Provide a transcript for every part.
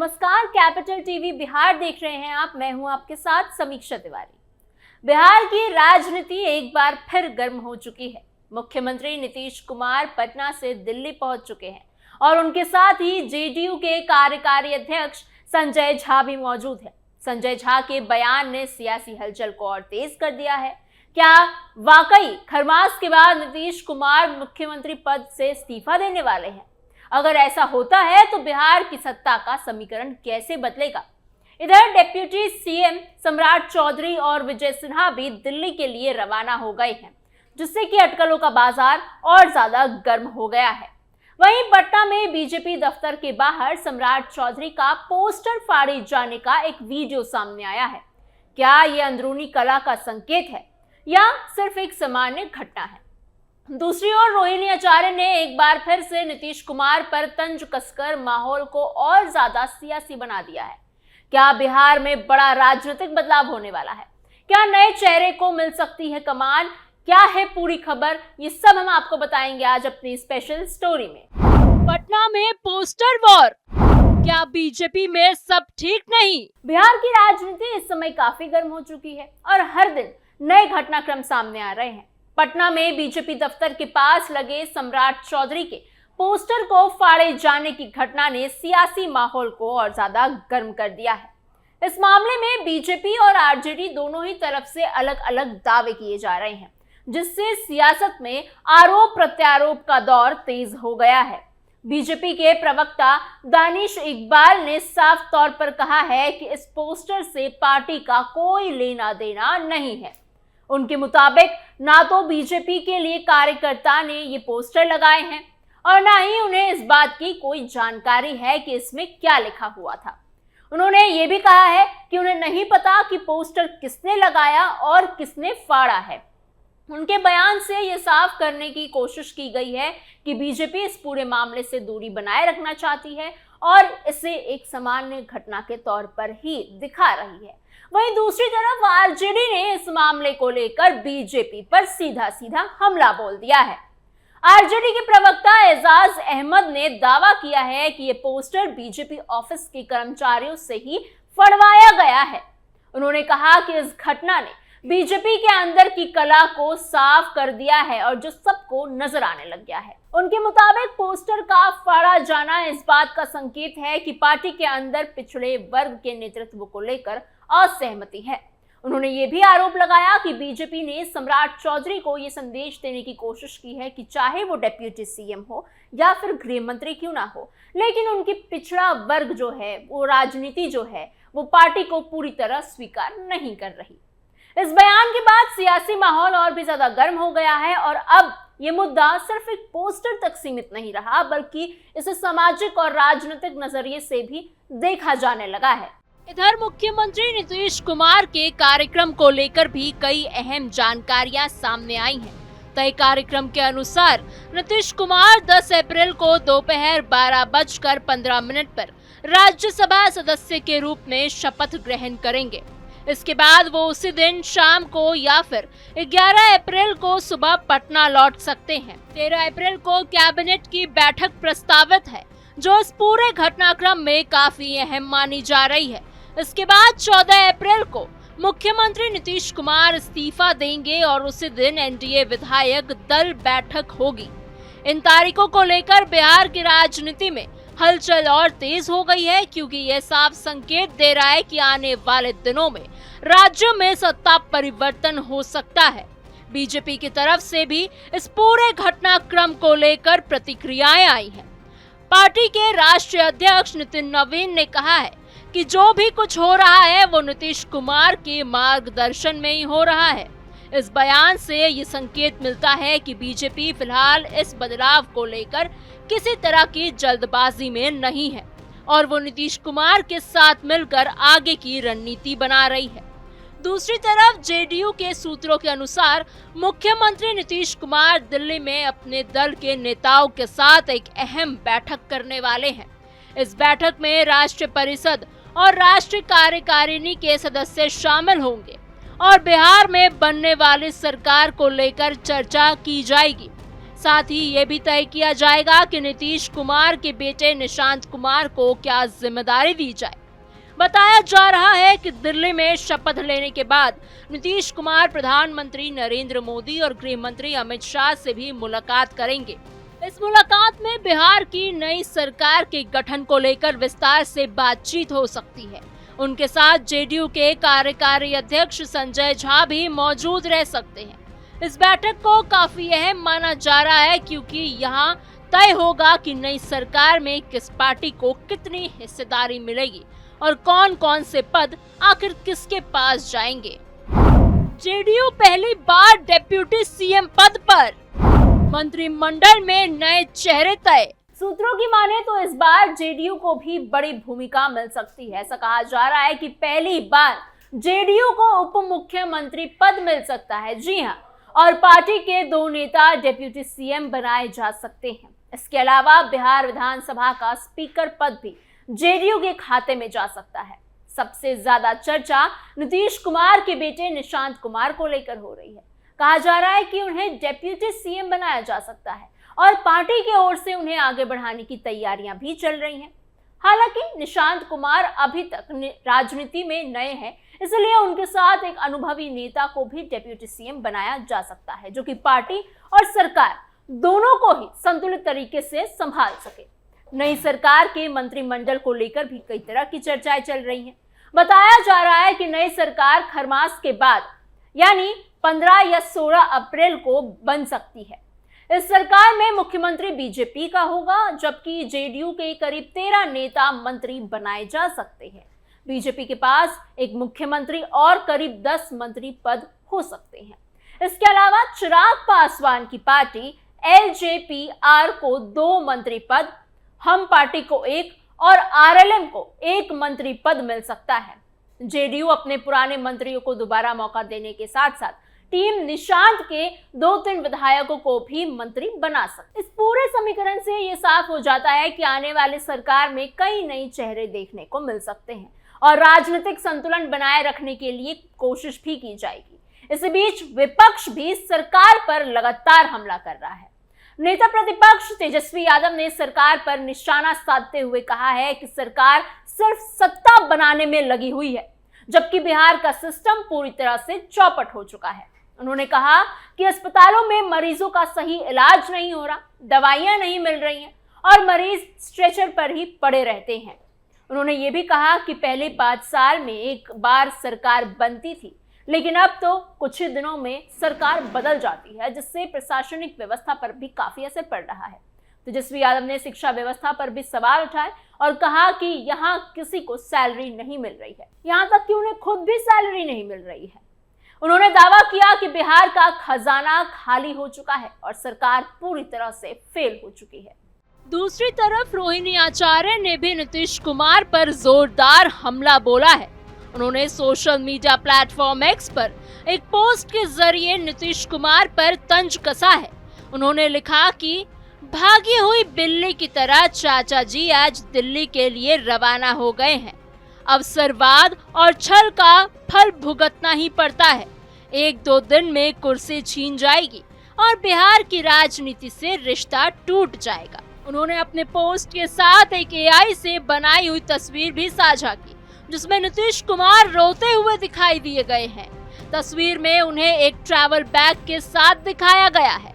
नमस्कार, capital TV Bihar देख रहे हैं आप। मैं हूं आपके साथ समीक्षा तिवारी। बिहार की राजनीति एक बार फिर गर्म हो चुकी है। मुख्यमंत्री नीतीश कुमार पटना से दिल्ली पहुंच चुके हैं और उनके साथ ही जेडीयू के कार्यकारी अध्यक्ष संजय झा भी मौजूद हैं। संजय झा के बयान ने सियासी हलचल को और तेज कर दिया है। क्या वाकई खरमास के बाद नीतीश कुमार मुख्यमंत्री पद से इस्तीफा देने वाले हैं? अगर ऐसा होता है तो बिहार की सत्ता का समीकरण कैसे बदलेगा? इधर डिप्टी सीएम सम्राट चौधरी और विजय सिन्हा भी दिल्ली के लिए रवाना हो गए हैं, जिससे कि अटकलों का बाजार और ज्यादा गर्म हो गया है। वहीं पटना में बीजेपी दफ्तर के बाहर सम्राट चौधरी का पोस्टर फाड़े जाने का एक वीडियो सामने आया है। क्या ये अंदरूनी कला का संकेत है या सिर्फ एक सामान्य घटना है? दूसरी ओर रोहिणी आचार्य ने एक बार फिर से नीतीश कुमार पर तंज कसकर माहौल को और ज्यादा सियासी बना दिया है। क्या बिहार में बड़ा राजनीतिक बदलाव होने वाला है? क्या नए चेहरे को मिल सकती है कमान? क्या है पूरी खबर? ये सब हम आपको बताएंगे आज अपनी स्पेशल स्टोरी में। पटना में पोस्टर वॉर, क्या बीजेपी में सब ठीक नहीं? बिहार की राजनीति इस समय काफी गर्म हो चुकी है और हर दिन नए घटनाक्रम सामने आ रहे हैं। पटना में बीजेपी दफ्तर के पास लगे सम्राट चौधरी के पोस्टर को फाड़े जाने की घटना ने सियासी माहौल को और ज्यादा गर्म कर दिया है। इस मामले में बीजेपी और आरजेडी दोनों ही तरफ से अलग अलग दावे किए जा रहे हैं, जिससे सियासत में आरोप प्रत्यारोप का दौर तेज हो गया है। बीजेपी के प्रवक्ता दानिश इकबाल ने साफ तौर पर कहा है कि इस पोस्टर से पार्टी का कोई लेना देना नहीं है। उनके मुताबिक ना तो बीजेपी के लिए कार्यकर्ता ने ये पोस्टर लगाए हैं और ना ही उन्हें इस बात की कोई जानकारी है कि इसमें क्या लिखा हुआ था। उन्होंने ये भी कहा है कि उन्हें नहीं पता कि पोस्टर किसने लगाया और किसने फाड़ा है। उनके बयान से ये साफ करने की कोशिश की गई है कि बीजेपी इस पूरे मामले से दूरी बनाए रखना चाहती है और इसे एक सामान्य घटना के तौर पर ही दिखा रही है। वहीं दूसरी तरफ आरजेडी ने इस मामले को लेकर बीजेपी पर सीधा सीधा हमला बोल दिया है। आरजेडी के प्रवक्ता एजाज अहमद ने दावा किया है कि ये पोस्टर बीजेपी ऑफिस के कर्मचारियों से ही फड़वाया गया है। उन्होंने कहा कि इस घटना ने बीजेपी के अंदर की कला को साफ कर दिया है और जो सबको नजर आने लग गया है। उनके मुताबिक पोस्टर का फाड़ा जाना इस बात का संकेत है कि पार्टी के अंदर पिछड़े वर्ग के नेतृत्व को लेकर असहमति है। उन्होंने ये भी आरोप लगाया कि बीजेपी ने सम्राट चौधरी को ये संदेश देने की कोशिश की है कि चाहे वो डिप्टी सीएम हो या फिर गृह मंत्री क्यों ना हो, लेकिन उनकी पिछड़ा वर्ग जो है, वो राजनीति जो है, वो पार्टी को पूरी तरह स्वीकार नहीं कर रही। इस बयान के बाद सियासी माहौल और भी ज्यादा गर्म हो गया है और अब ये मुद्दा सिर्फ एक पोस्टर तक सीमित नहीं रहा, बल्कि इसे सामाजिक और राजनीतिक नजरिए से भी देखा जाने लगा है। इधर मुख्यमंत्री नीतीश कुमार के कार्यक्रम को लेकर भी कई अहम जानकारियां सामने आई हैं। तय कार्यक्रम के अनुसार नीतीश कुमार 10 अप्रैल को दोपहर 12:15 पर राज्यसभा सदस्य के रूप में शपथ ग्रहण करेंगे। इसके बाद वो उसी दिन शाम को या फिर 11 अप्रैल को सुबह पटना लौट सकते हैं। 13 अप्रैल को कैबिनेट की बैठक प्रस्तावित है, जो इस पूरे घटनाक्रम में काफी अहम मानी जा रही है। इसके बाद 14 अप्रैल को मुख्यमंत्री नीतीश कुमार इस्तीफा देंगे और उसी दिन एनडीए विधायक दल बैठक होगी। इन तारीखों को लेकर बिहार की राजनीति में हलचल और तेज हो गई है, क्योंकि यह साफ संकेत दे रहा है कि आने वाले दिनों में राज्य में सत्ता परिवर्तन हो सकता है। बीजेपी की तरफ से भी इस पूरे घटनाक्रम को लेकर प्रतिक्रियाएं आई हैं। पार्टी के राष्ट्रीय अध्यक्ष नितिन नवीन ने कहा है कि जो भी कुछ हो रहा है वो नीतीश कुमार के मार्गदर्शन में ही हो रहा है। इस बयान से ये संकेत मिलता है कि बीजेपी फिलहाल इस बदलाव को लेकर किसी तरह की जल्दबाजी में नहीं है और वो नीतीश कुमार के साथ मिलकर आगे की रणनीति बना रही है। दूसरी तरफ जेडीयू के सूत्रों के अनुसार मुख्यमंत्री नीतीश कुमार दिल्ली में अपने दल के नेताओं के साथ एक अहम बैठक करने वाले हैं। इस बैठक में राष्ट्रीय परिषद और राष्ट्रीय कार्यकारिणी के सदस्य शामिल होंगे और बिहार में बनने वाली सरकार को लेकर चर्चा की जाएगी। साथ ही ये भी तय किया जाएगा कि नीतीश कुमार के बेटे निशांत कुमार को क्या जिम्मेदारी दी जाए। बताया जा रहा है कि दिल्ली में शपथ लेने के बाद नीतीश कुमार प्रधानमंत्री नरेंद्र मोदी और गृह मंत्री अमित शाह से भी मुलाकात करेंगे। इस मुलाकात में बिहार की नई सरकार के गठन को लेकर विस्तार से बातचीत हो सकती है। उनके साथ जेडीयू के कार्यकारी अध्यक्ष संजय झा भी मौजूद रह सकते हैं। इस बैठक को काफी अहम माना जा रहा है क्योंकि यहाँ तय होगा कि नई सरकार में किस पार्टी को कितनी हिस्सेदारी मिलेगी और कौन कौन से पद आखिर किसके पास जाएंगे। जेडीयू पहली बार डिप्टी सीएम पद पर, मंत्रिमंडल में नए चेहरे तय। सूत्रों की माने तो इस बार जेडीयू को भी बड़ी भूमिका मिल सकती है। ऐसा कहा जा रहा है कि पहली बार जेडीयू को उप मुख्यमंत्री पद मिल सकता है। जी हां, और पार्टी के 2 नेता डिप्टी सीएम बनाए जा सकते हैं। इसके अलावा बिहार विधानसभा का स्पीकर पद भी जेडीयू के खाते में जा सकता है। सबसे ज्यादा चर्चा नीतीश कुमार के बेटे निशांत कुमार को लेकर हो रही है। कहा जा रहा है कि उन्हें डिप्टी सीएम बनाया जा सकता है और पार्टी की ओर से उन्हें आगे बढ़ाने की तैयारियां भी चल रही हैं। हालांकि निशांत कुमार अभी तक राजनीति में नए हैं, इसलिए उनके साथ एक अनुभवी नेता को भी डिप्टी सीएम बनाया जा सकता है, जो कि पार्टी और सरकार दोनों को ही संतुलित तरीके से संभाल सके। नई सरकार के मंत्रिमंडल को लेकर भी कई तरह की चर्चाएं चल रही हैं। बताया जा रहा है कि नई सरकार खरमास के बाद यानी 15 या 16 अप्रैल को बन सकती है। इस सरकार में मुख्यमंत्री बीजेपी का होगा, जबकि जेडीयू के करीब 13 नेता मंत्री बनाए जा सकते हैं। बीजेपी के पास एक मुख्यमंत्री और करीब 10 मंत्री पद हो सकते हैं। इसके अलावा चिराग पासवान की पार्टी एलजेपी-आर को 2 मंत्री पद, हम पार्टी को 1 और आरएलएम को 1 मंत्री पद मिल सकता है। जेडीयू अपने पुराने मंत्रियों को दोबारा मौका देने के साथ साथ टीम निशांत के 2-3 विधायकों को भी मंत्री बना सकती है। इस पूरे समीकरण से ये साफ हो जाता है कि आने वाली सरकार में कई नए चेहरे देखने को मिल सकते हैं और राजनीतिक संतुलन बनाए रखने के लिए कोशिश भी की जाएगी। इस बीच विपक्ष भी सरकार पर लगातार हमला कर रहा है। नेता प्रतिपक्ष तेजस्वी यादव ने सरकार पर निशाना साधते हुए कहा है कि सरकार सिर्फ सत्ता बनाने में लगी हुई है, जबकि बिहार का सिस्टम पूरी तरह से चौपट हो चुका है। उन्होंने कहा कि अस्पतालों में मरीजों का सही इलाज नहीं हो रहा, दवाइयां नहीं मिल रही हैं और मरीज स्ट्रेचर पर ही पड़े रहते हैं। उन्होंने ये भी कहा कि पहले 5 साल में एक बार सरकार बनती थी, लेकिन अब तो कुछ ही दिनों में सरकार बदल जाती है, जिससे प्रशासनिक व्यवस्था पर भी काफी असर पड़ रहा है। तेजस्वी यादव ने शिक्षा व्यवस्था पर भी सवाल उठाए और कहा कि यहाँ किसी को सैलरी नहीं मिल रही है, यहाँ तक कि उन्हें खुद भी सैलरी नहीं मिल रही है। उन्होंने दावा किया कि बिहार का खजाना खाली हो चुका है और सरकार पूरी तरह से फेल हो चुकी है। दूसरी तरफ रोहिणी आचार्य ने भी नीतीश कुमार पर जोरदार हमला बोला है। उन्होंने सोशल मीडिया प्लेटफॉर्म एक्स पर एक पोस्ट के जरिए नीतीश कुमार पर तंज कसा है। उन्होंने लिखा कि भागी हुई बिल्ली की तरह चाचा जी आज दिल्ली के लिए रवाना हो गए हैं। अवसरवाद और छल का फल भुगतना ही पड़ता है। 1-2 दिन में कुर्सी छीन जाएगी और बिहार की राजनीति से रिश्ता टूट जाएगा। उन्होंने अपने पोस्ट के साथ एक एआई से बनाई हुई तस्वीर भी साझा की, जिसमें नीतीश कुमार रोते हुए दिखाई दिए गए हैं। तस्वीर में उन्हें एक ट्रैवल बैग के साथ दिखाया गया है।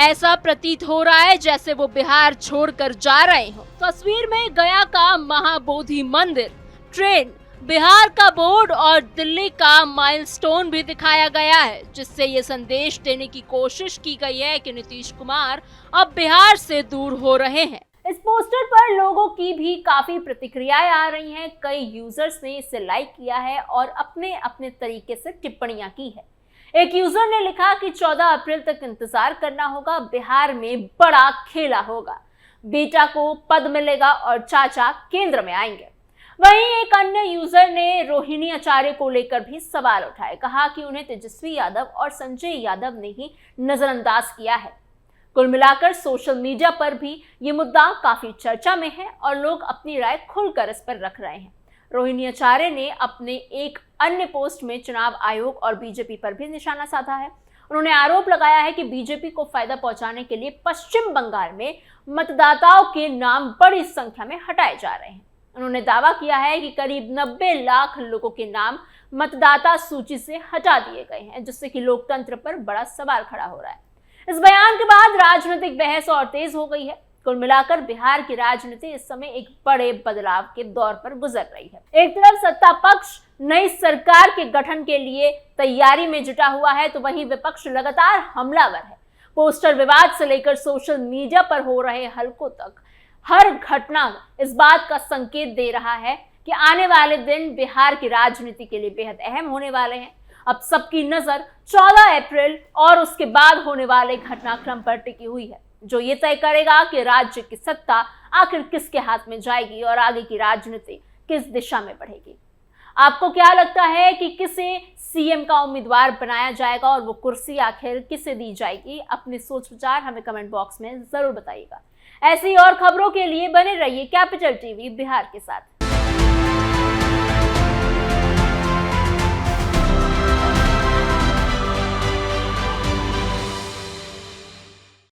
ऐसा प्रतीत हो रहा है जैसे वो बिहार छोड़कर जा रहे हो। तस्वीर में गया का महाबोधि मंदिर, ट्रेन, बिहार का बोर्ड और दिल्ली का माइलस्टोन भी दिखाया गया है, जिससे ये संदेश देने की कोशिश की गई है कि नीतीश कुमार अब बिहार से दूर हो रहे हैं। इस पोस्टर पर लोगों की भी काफी प्रतिक्रियाएं आ रही हैं। कई यूजर्स ने इसे लाइक किया है और अपने अपने तरीके से टिप्पणियां की है। एक यूजर ने लिखा कि 14 अप्रैल तक इंतजार करना होगा, बिहार में बड़ा खेला होगा, बेटा को पद मिलेगा और चाचा केंद्र में आएंगे। वहीं एक अन्य यूजर ने रोहिणी आचार्य को लेकर भी सवाल उठाए, कहा कि उन्हें तेजस्वी यादव और संजय यादव ने ही नजरअंदाज किया है। कुल मिलाकर सोशल मीडिया पर भी ये मुद्दा काफी चर्चा में है और लोग अपनी राय खुलकर इस पर रख रहे हैं। रोहिणी आचार्य ने अपने एक अन्य पोस्ट में चुनाव आयोग और बीजेपी पर भी निशाना साधा है उन्होंने आरोप लगाया है कि बीजेपी को फायदा पहुंचाने के लिए पश्चिम बंगाल में मतदाताओं के नाम बड़ी संख्या में हटाए जा रहे हैं। उन्होंने दावा किया है कि करीब 90 लाख लोगों के नाम मतदाता सूची से हटा दिए गए हैं, जिससे कि लोकतंत्र पर बड़ा सवाल खड़ा हो रहा है। इस बयान के बाद राजनीतिक बहस और तेज हो गई है। कुल मिलाकर बिहार की राजनीति इस समय एक बड़े बदलाव के दौर पर गुजर रही है। एक तरफ सत्ता पक्ष नई सरकार के गठन के लिए तैयारी में जुटा हुआ है, तो वहीं विपक्ष लगातार हमलावर है। पोस्टर विवाद से लेकर सोशल मीडिया पर हो रहे हल्कों तक हर घटना इस बात का संकेत दे रहा है कि आने वाले दिन बिहार की राजनीति के लिए बेहद अहम होने वाले हैं। अब सबकी नजर 14 अप्रैल और उसके बाद होने वाले घटनाक्रम पर टिकी हुई है, जो ये तय करेगा कि राज्य की सत्ता आखिर किसके हाथ में जाएगी और आगे की राजनीति किस दिशा में बढ़ेगी। आपको क्या लगता है कि किसे सीएम का उम्मीदवार बनाया जाएगा और वो कुर्सी आखिर किसे दी जाएगी? अपने सोच विचार हमें कमेंट बॉक्स में जरूर बताइएगा। ऐसी और खबरों के लिए बने रहिए कैपिटल टीवी बिहार के साथ।